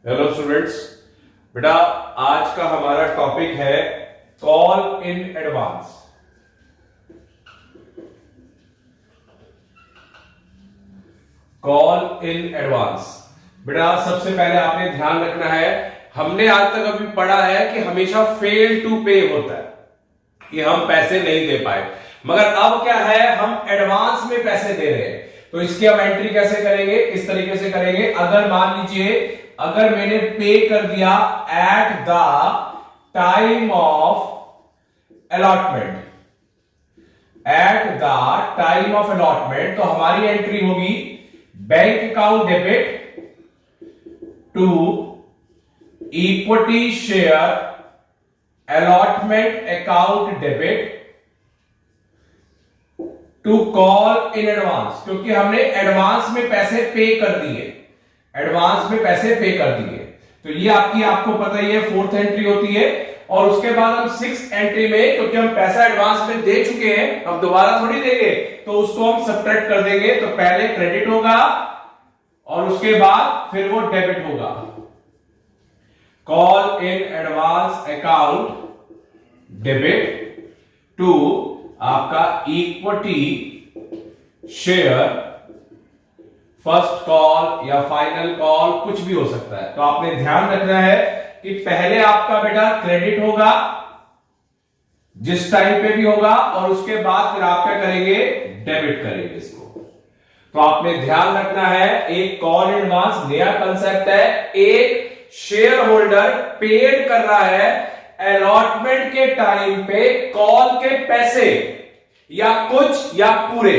Hello students. बेटा आज का हमारा टॉपिक है call in advance. Call in advance. बेटा सबसे पहले आपने ध्यान रखना है, हमने आज तक अभी पढ़ा है कि हमेशा फेल टू पे होता है, कि हम पैसे नहीं दे पाए, मगर अब क्या है, हम एडवांस में पैसे दे रहे हैं। तो इसकी हम एंट्री कैसे करेंगे, इस तरीके से करेंगे। अगर मान लीजिए अगर मैंने पे कर दिया at the time of allotment, at the time of allotment, तो हमारी एंट्री होगी bank account debit to equity share allotment account debit to call in advance, क्योंकि हमने एडवांस में पैसे पे कर दिए, एडवांस में पैसे पे कर दिए। तो ये आपको पता ही है फोर्थ एंट्री होती है। और उसके बाद हम सिक्स एंट्री में, क्योंकि हम पैसा एडवांस में दे चुके हैं, हम दोबारा थोड़ी देंगे, तो उसको हम सब्ट्रैक्ट कर देंगे। तो पहले क्रेडिट होगा और उसके बाद फिर वो डेबिट होगा। Call in advance account debit to आपका इक्विटी शेयर फर्स्ट कॉल या फाइनल कॉल, कुछ भी हो सकता है। तो आपने ध्यान रखना है कि पहले आपका बेटा क्रेडिट होगा जिस टाइम पे भी होगा, और उसके बाद फिर आप क्या करेंगे, डेबिट करेंगे इसको। तो आपने ध्यान रखना है, एक कॉल इन एडवांस नया कंसेप्ट है। एक शेयर होल्डर पेड कर रहा है अलॉटमेंट के टाइम पे कॉल के पैसे, या कुछ या पूरे।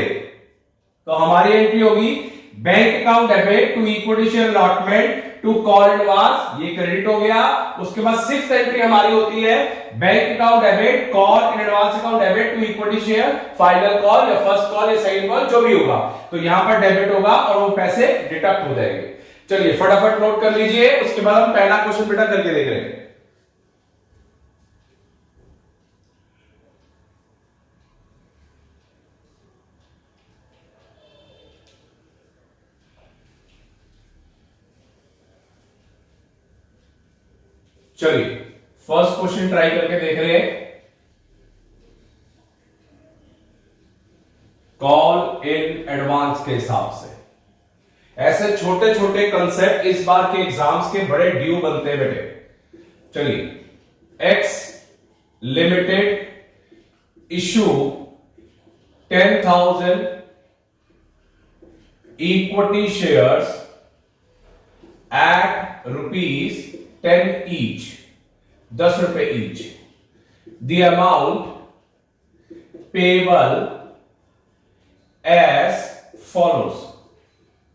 तो हमारी एंट्री होगी bank account debit to equity share allotment to call advance, ये क्रेडिट हो गया। उसके बाद सिक्स्थ एंट्री हमारी होती है bank account debit call in advance account debit to equity share final call या फर्स्ट कॉल या सेकंड कॉल, जो भी होगा। तो यहां पर डेबिट होगा और वो पैसे डिडक्ट हो जाएंगे। चलिए फटाफट नोट कर लीजिए, उसके बाद हम पहला क्वेश्चन बेटा करके देख रहे हैं। चलिए फर्स्ट क्वेश्चन ट्राई करके देख रहे हैं। कॉल इन एडवांस के हिसाब से ऐसे छोटे छोटे कंसेप्ट इस बार के एग्जाम्स के बड़े ड्यू बनते हैं बेटे। चलिए, X limited issue 10,000 equity shares at ₹10 each, 10 रुपए each. The amount payable as follows,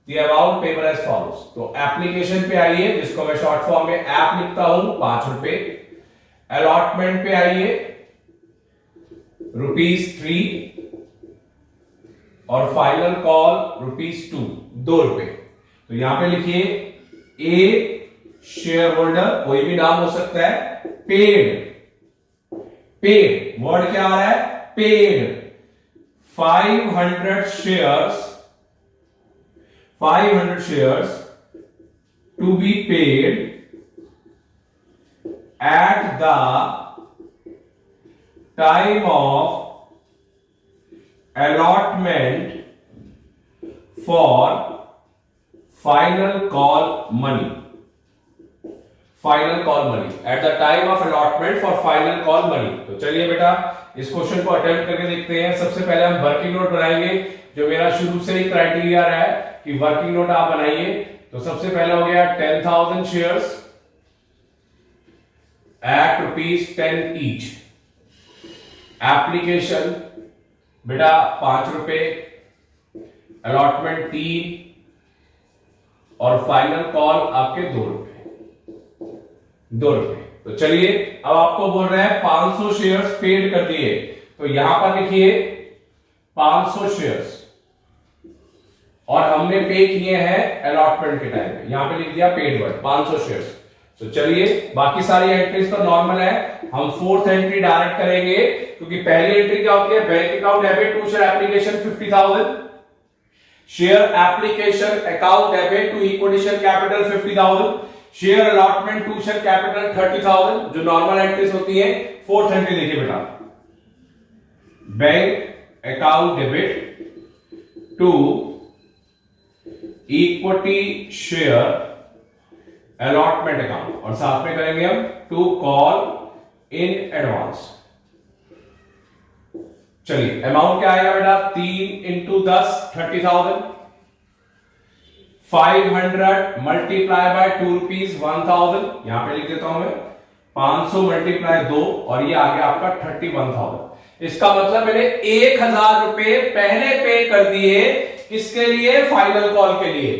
the amount payable as follows. तो एप्लीकेशन पे आइए, जिसको मैं शॉर्ट फॉर्म में ऐप लिखता हूं, 5 रुपए। अलॉटमेंट पे आइए ₹3, और फाइनल कॉल ₹2, 2 रुपए। तो यहां पे लिखिए ए शेयर होल्डर, कोई भी नाम हो सकता है, पेड, पेड वर्ड क्या आ रहा है, paid 500 shares to be paid at the time of allotment for final call money, final call money at the time of allotment for final call money. तो चलिए बेटा इस क्वेश्चन को अटेम्प्ट करके देखते हैं। सबसे पहले हम वर्किंग नोट बनाएंगे, जो मेरा शुरू से ही क्राइटेरिया रहा है कि वर्किंग नोट आप बनाइए। तो सबसे पहला हो गया 10,000 शेयर्स एट ₹10 ईच। एप्लीकेशन बेटा 5 रुपए, अलॉटमेंट 3, और फाइनल कॉल आपके 2 रुपए, 2 रुपए। तो चलिए अब आपको बोल रहे हैं 500 शेयर्स पेड कर दिए, तो यहां पर लिखिए 500 शेयर्स, और हमने पे किए हैं अलॉटमेंट के टाइम पे, यहां पे लिख दिया पेड वर्ड 500 शेयर्स। तो चलिए बाकी सारी एंट्रीज तो नॉर्मल है, हम फोर्थ एंट्री डायरेक्ट करेंगे, क्योंकि पहली एंट्री क्या होती है, bank account debit to share application 50,000, share application account debit to equity share capital 50,000, share allotment to share capital 30,000, जो नॉर्मल एंट्रीज होती है। फोर्थ एंट्री देखिए बेटा, bank account debit to equity share allotment account, और साथ में करेंगे हम टू कॉल इन एडवांस। चलिए अमाउंट क्या आएगा बेटा, 3 इंटू 10 30,000, 500 मल्टीप्लाई बाय 2 रुपीज 1000, यहां पे लिख देता हूं मैं 500 मल्टीप्लाई 2, और ये आ गया आपका 31,000। इसका मतलब मैंने 1,000 रुपए पहले पे कर दिए, किसके लिए, फाइनल कॉल के लिए।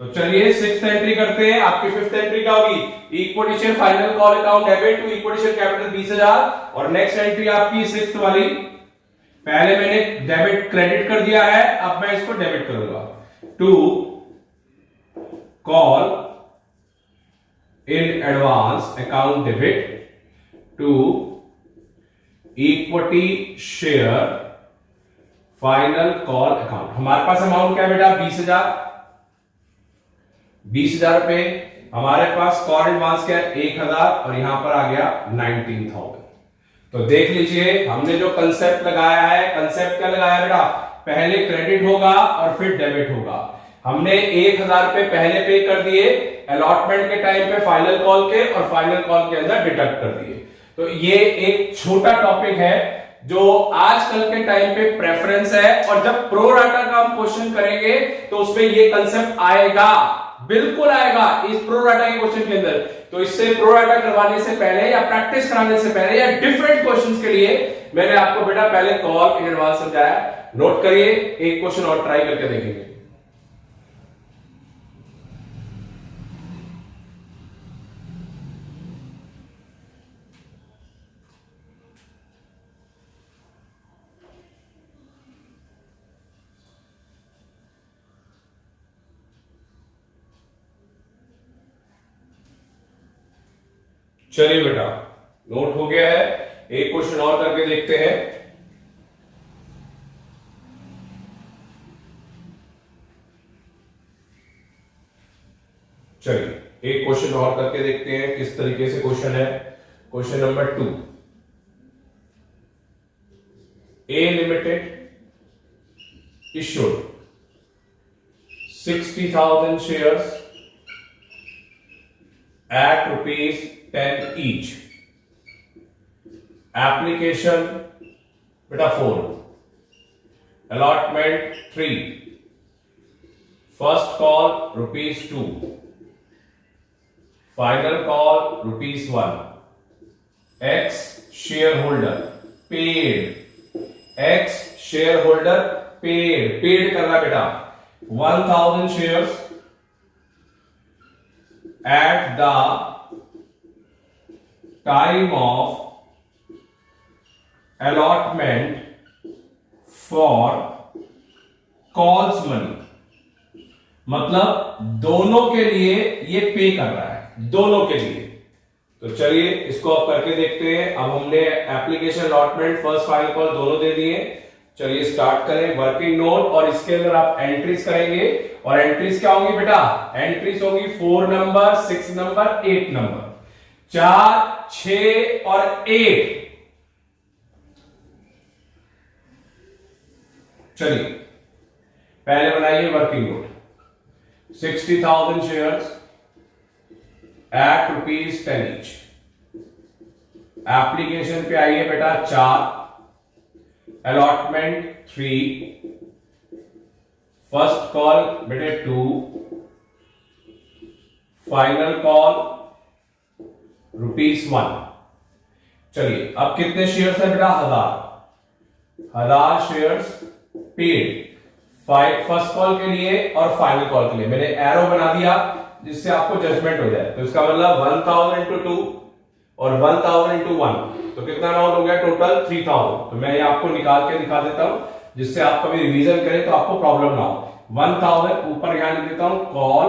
तो चलिए सिक्स्थ एंट्री करते हैं। आपकी फिफ्थ एंट्री क्या होगी, equity share final call account debit to equity share capital 20,000, और नेक्स्ट एंट्री आपकी सिक्स्थ वाली, पहले मैंने डेबिट क्रेडिट कर दिया है, अब मैं इसको डेबिट करूंगा, to call in advance account debit to equity share final call account. हमारे पास अमाउंट क्या है बेटा, 20,000 रुपए। हमारे पास कॉल एडवांस क्या है, 1,000, और यहां पर आ गया 19,000। तो देख लीजिए हमने जो कंसेप्ट लगाया है, कंसेप्ट क्या लगाया बेटा, पहले क्रेडिट होगा और फिर डेबिट होगा। हमने 1,000 रुपए पहले पे कर दिए अलॉटमेंट के टाइम पे फाइनल कॉल के, और फाइनल कॉल के अंदर डिडक्ट कर दिए। तो ये एक छोटा टॉपिक है जो आजकल के टाइम पे प्रेफरेंस है, और जब प्रो राटा का हम क्वेश्चन करेंगे तो उसमें ये कंसेप्ट आएगा, बिल्कुल आएगा इस प्रो राटा के क्वेश्चन के अंदर। तो इससे प्रो राटा करवाने से पहले या प्रैक्टिस कराने से पहले या डिफरेंट क्वेश्चंस के लिए मैंने आपको बेटा पहले कॉल इन एडवांस समझाया। नोट करिए, एक क्वेश्चन और ट्राई करके देखेंगे। चलिए बेटा नोट हो गया है, एक क्वेश्चन और करके देखते हैं। चलिए एक क्वेश्चन और करके देखते हैं किस तरीके से क्वेश्चन है। Question number 2, A limited issued 60,000 shares at rupees 10 each. Application beta 4, allotment 3, first call rupees 2, final call rupees 1. Ex shareholder paid करना बेटा 1,000 shares at the time of allotment for calls money, मतलब दोनों के लिए ये पे कर रहा है, दोनों के लिए। तो चलिए इसको अब करके देखते हैं। अब हमने application allotment first final call दोनों दे दिए। चलिए स्टार्ट करें वर्किंग नोट, और इसके अंदर आप एंट्रीज करेंगे, और एंट्रीज क्या होंगी बेटा, एंट्रीज होगी 4 नंबर, 6 नंबर, 8 नंबर, 4, 6 और 8। चलिए पहले बनाइए working note, 60,000 shares at rupees 10 each. Application पे आइए बेटा 4, अलॉटमेंट 3, फर्स्ट कॉल बेटे 2, फाइनल कॉल रुपीज 1। चलिए अब कितने शेयर्स है बेटा, 1,000 शेयर्स पेड फर्स्ट कॉल के लिए और फाइनल कॉल के लिए। मैंने एरो बना दिया जिससे आपको जजमेंट हो जाए। तो इसका मतलब 1,000 इंटू 2 और 1,000 इंटू 1, तो कितना अमाउंट हो गया टोटल 3,000। तो मैं ये आपको निकाल के दिखा देता हूं जिससे आप कभी रिवीजन करें तो आपको प्रॉब्लम ना हो। 1,000 ऊपर यहां लिख देता हूं कॉल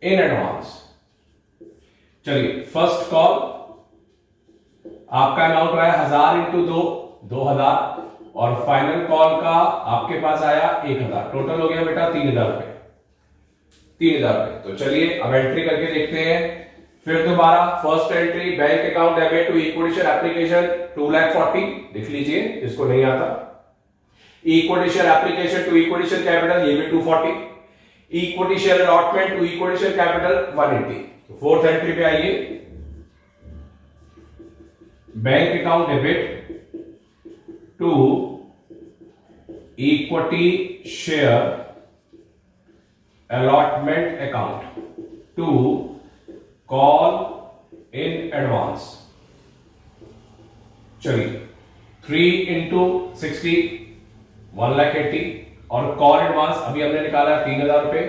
इन एडवांस। चलिए फर्स्ट कॉल आपका अमाउंट आया 1,000 इंटू 2 2,000, और फाइनल कॉल का आपके पास आया 1,000। टोटल हो गया बेटा 3,000 रुपए। 3,000 रुपए। तो चलिए अब एंट्री करके देखते हैं। फिर दोबारा first entry, bank account debit to equity share application 2,40,000, लिख लीजिए जिसको नहीं आता। Equity share application to equity share capital, ये भी 240। Equity share allotment to equity share capital 180। तो फोर्थ एंट्री पे आइए, bank account debit to equity share allotment account to call in advance. चलिए 3 इंटू 60 1,80,000 और कॉल एडवांस अभी हमने निकाला 3,000 रुपए,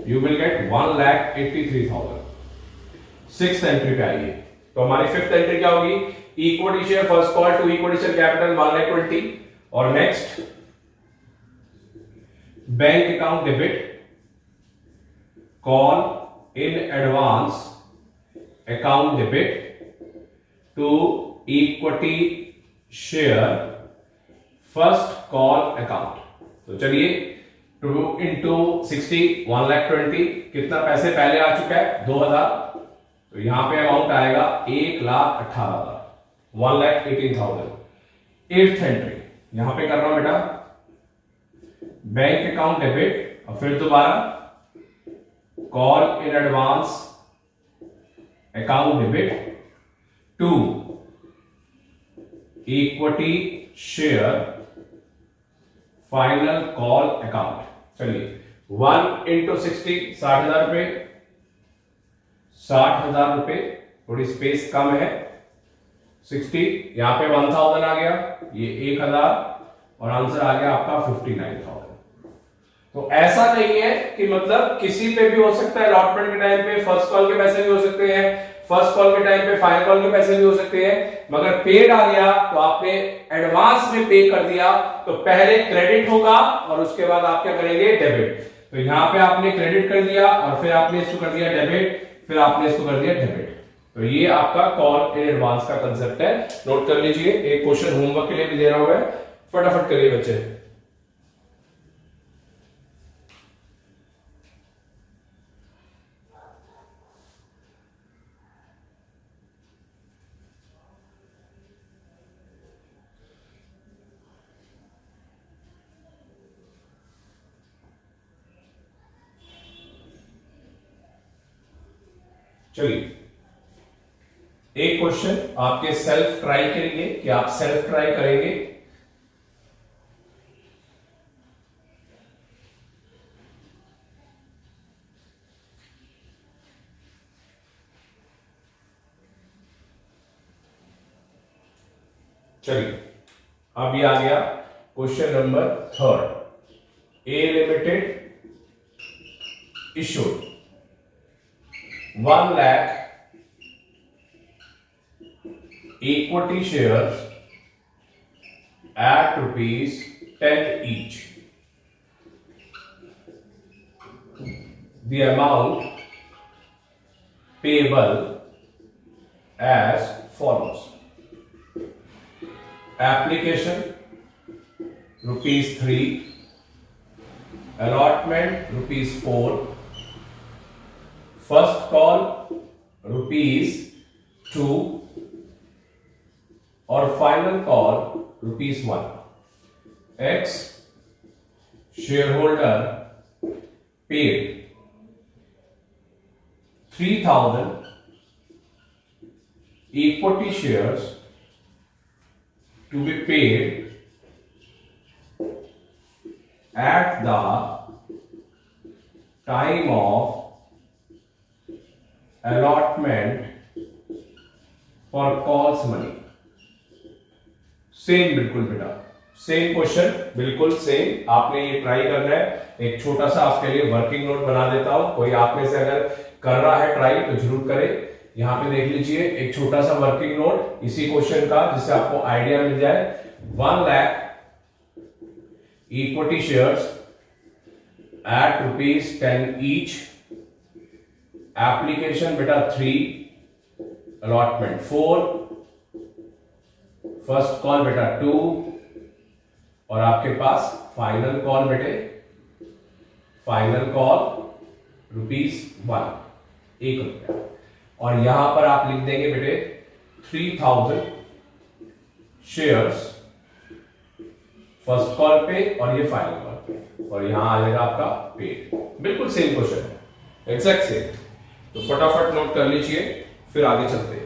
you will get 1,83,000। Six entry पे आइए, तो हमारी फिफ्थ एंट्री क्या होगी, equity share first call to equity share capital 1,20,000 और next bank account debit call in advance account debit to equity share first call account. तो चलिए 2 इंटू 60 1,20,000, कितना पैसे पहले आ चुका है 2,000, तो यहां पे अमाउंट आएगा 1,18,000, 1,18,000। एट्थ एंट्री यहां पे कर रहा हूं बेटा, बैंक अकाउंट डेबिट और फिर दोबारा call in advance account debit to equity share final call account. चलिए 1 इंटू 60 60,000 रुपए, 60,000 रुपए, थोड़ी स्पेस कम है, 60 यहां पे 1,000 आ गया, ये 1,000 और आंसर आ गया आपका 59,000। तो ऐसा नहीं है कि मतलब किसी पे भी हो सकता है, अलॉटमेंट के टाइम पे फर्स्ट कॉल के पैसे भी हो सकते हैं, फर्स्ट कॉल के टाइम पे फाइनल कॉल के पैसे भी हो सकते हैं, मगर पेड आ गया तो आपने एडवांस में पे कर दिया तो पहले क्रेडिट होगा और उसके बाद आप क्या करेंगे, डेबिट। तो यहां पे आपने क्रेडिट कर दिया और फिर आपने इसको कर दिया डेबिट, फिर आपने इसको कर दिया डेबिट। तो ये आपका कॉल इन एडवांस का कंसेप्ट है, नोट कर लीजिए। एक क्वेश्चन होमवर्क के लिए भी दे रहा हूं मैं, फटाफट करिए बच्चे। चलिए एक क्वेश्चन आपके सेल्फ ट्राई के लिए, कि आप सेल्फ ट्राई करेंगे। चलिए अब ये आ गया question number 3, A limited issued 1 lakh equity shares at ₹10 each. The amount payable as follows. Application ₹3, allotment ₹4, first call ₹2 और final call ₹1। X shareholder paid 3,000 equity shares to be paid at the time of allotment for calls money। Same बिल्कुल बेटा, same question बिल्कुल same, आपने ये try करना है। एक छोटा सा आपके लिए वर्किंग नोट बना देता हूं, कोई आप में से अगर कर रहा है ट्राई तो जरूर करे। यहां पे देख लीजिए एक छोटा सा वर्किंग नोट इसी क्वेश्चन का, जिससे आपको आइडिया मिल जाए। 1 lakh equity shares at ₹10 each, application बेटा 3, अलॉटमेंट 4, फर्स्ट कॉल बेटा 2 और आपके पास फाइनल कॉल बेटे, फाइनल कॉल ₹1, 1 रुपया। और यहां पर आप लिख देंगे बेटे 3000 शेयर्स फर्स्ट कॉल पे और ये फाइनल कॉल पे, और यहां आ जाएगा आपका पेड। बिल्कुल सेम क्वेश्चन है, एग्जैक्ट सेम। तो फटाफट नोट कर लीजिए, फिर आगे चलते हैं।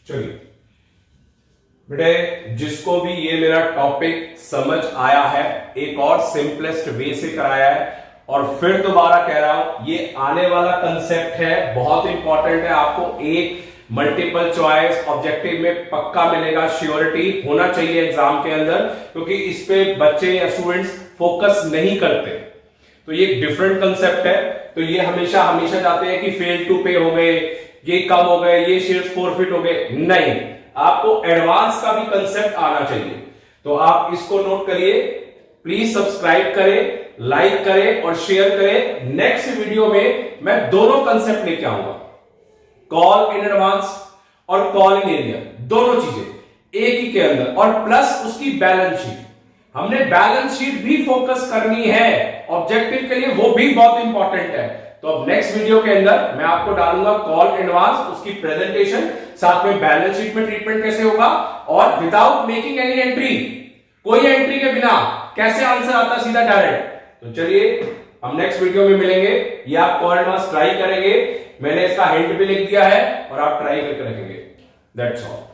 चलिए बेटे, जिसको भी ये मेरा टॉपिक समझ आया है, एक और सिंपलेस्ट वे से कराया है, और फिर दोबारा कह रहा हूं, ये आने वाला कंसेप्ट है, बहुत इंपॉर्टेंट है। आपको एक मल्टीपल चॉइस ऑब्जेक्टिव में पक्का मिलेगा, श्योरिटी होना चाहिए एग्जाम के अंदर, क्योंकि इस पे बच्चे या स्टूडेंट्स फोकस नहीं करते। तो ये डिफरेंट कंसेप्ट है। तो ये हमेशा हमेशा जाते हैं कि फेल टू पे हो गए, ये कम हो गए, ये शेयर्स फॉरफिट हो गए, नहीं, आपको एडवांस का भी कंसेप्ट आना चाहिए। तो आप इसको नोट करिए, प्लीज सब्सक्राइब करें, लाइक करें और शेयर करें। नेक्स्ट वीडियो में मैं दोनों कंसेप्ट लेके आऊंगा, कॉल इन एडवांस और कॉल इन एरिया, दोनों चीजें एक ही के अंदर, और प्लस उसकी बैलेंस शीट। हमने बैलेंस शीट भी फोकस करनी है ऑब्जेक्टिव के लिए, वो भी बहुत इंपॉर्टेंट है। तो अब नेक्स्ट वीडियो के अंदर मैं आपको डालूंगा कॉल एडवांस, उसकी प्रेजेंटेशन, साथ में बैलेंस शीट में ट्रीटमेंट कैसे होगा, और विदाउट मेकिंग एनी एंट्री, कोई एंट्री के बिना कैसे आंसर आता सीधा डायरेक्ट। तो चलिए हम नेक्स्ट वीडियो में मिलेंगे। ये आप कॉल एडवांस ट्राई करेंगे, मैंने इसका हिंट भी लिख दिया है, और आप ट्राई करके रखेंगे। That's all.